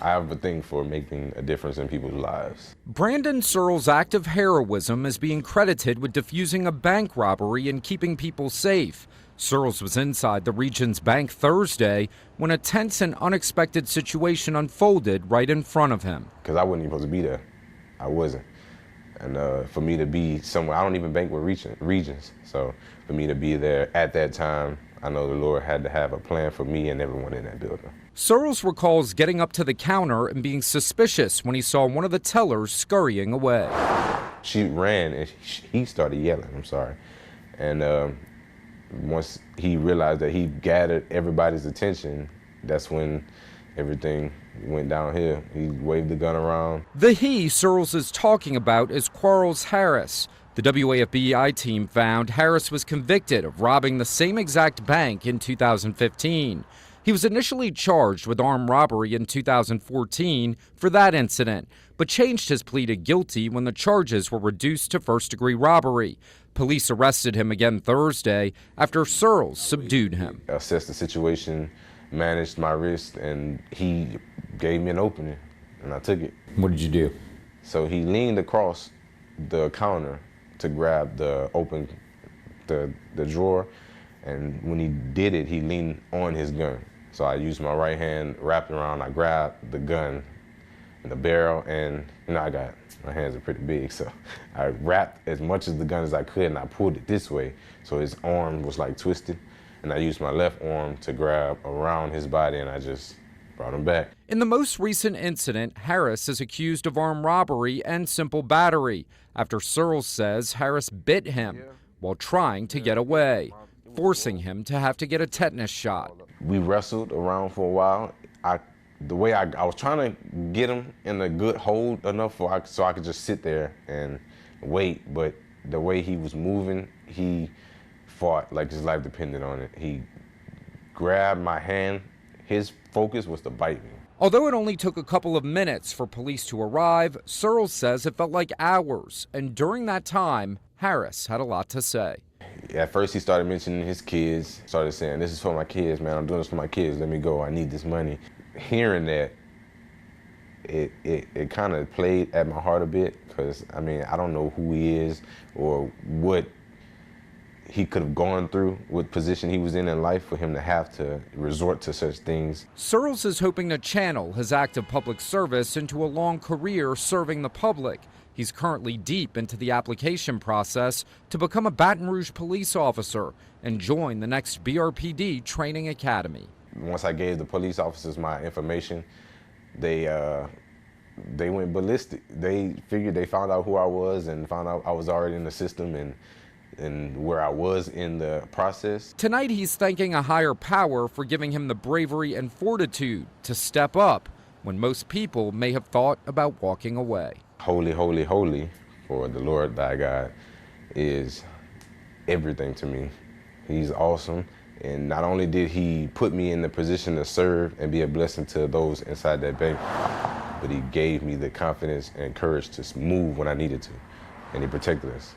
I have a thing for making a difference in people's lives. Brandon Searles' act of heroism is being credited with defusing a bank robbery and keeping people safe. Searles was inside the region's bank Thursday when a tense and unexpected situation unfolded right in front of him. Because I wasn't even supposed to be there. I wasn't. And for me to be somewhere, I don't even bank with regions. So for me to be there at that time, I know the Lord had to have a plan for me and everyone in that building. Searles recalls getting up to the counter and being suspicious when he saw one of the tellers scurrying away. She ran and he started yelling, I'm sorry. And once he realized that he gathered everybody's attention, that's when everything went downhill. He waved the gun around. The he Searles is talking about is Quarles Harris. The WAFBI team found Harris was convicted of robbing the same exact bank in 2015. He was initially charged with armed robbery in 2014 for that incident, but changed his plea to guilty when the charges were reduced to first-degree robbery. Police arrested him again Thursday after Searles subdued him. I assessed the situation, managed my wrist, and he gave me an opening, and I took it. What did you do? So he leaned across the counter to grab the drawer, and when he did it, he leaned on his gun. So I used my right hand, wrapped around, I grabbed the gun and the barrel, and my hands are pretty big, so I wrapped as much of the gun as I could, and I pulled it this way, so his arm was like twisted, and I used my left arm to grab around his body, and I just brought him back. In the most recent incident, Harris is accused of armed robbery and simple battery after Searles says Harris bit him while trying to get away, forcing him to have to get a tetanus shot. We wrestled around for a while. The way I was trying to get him in a good hold enough so I could just sit there and wait, but the way he was moving, he fought like his life depended on it. He grabbed my hand. His focus was to bite me. Although it only took a couple of minutes for police to arrive, Searles says it felt like hours, and during that time, Harris had a lot to say. At first he started mentioning his kids, started saying, "This is for my kids, man, I'm doing this for my kids, let me go, I need this money." Hearing that, it kind of played at my heart a bit, because I mean, I don't know who he is or what he could have gone through, what position he was in life for him to have to resort to such things. Searles is hoping to channel his act of public service into a long career serving the public. He's currently deep into the application process to become a Baton Rouge police officer and join the next BRPD training academy. Once I gave the police officers my information, they went ballistic. They found out who I was and found out I was already in the system and where I was in the process. Tonight he's thanking a higher power for giving him the bravery and fortitude to step up when most people may have thought about walking away. Holy, holy, holy, for the Lord thy God is everything to me. He's awesome. And not only did he put me in the position to serve and be a blessing to those inside that bank, but he gave me the confidence and courage to move when I needed to, and he protected us.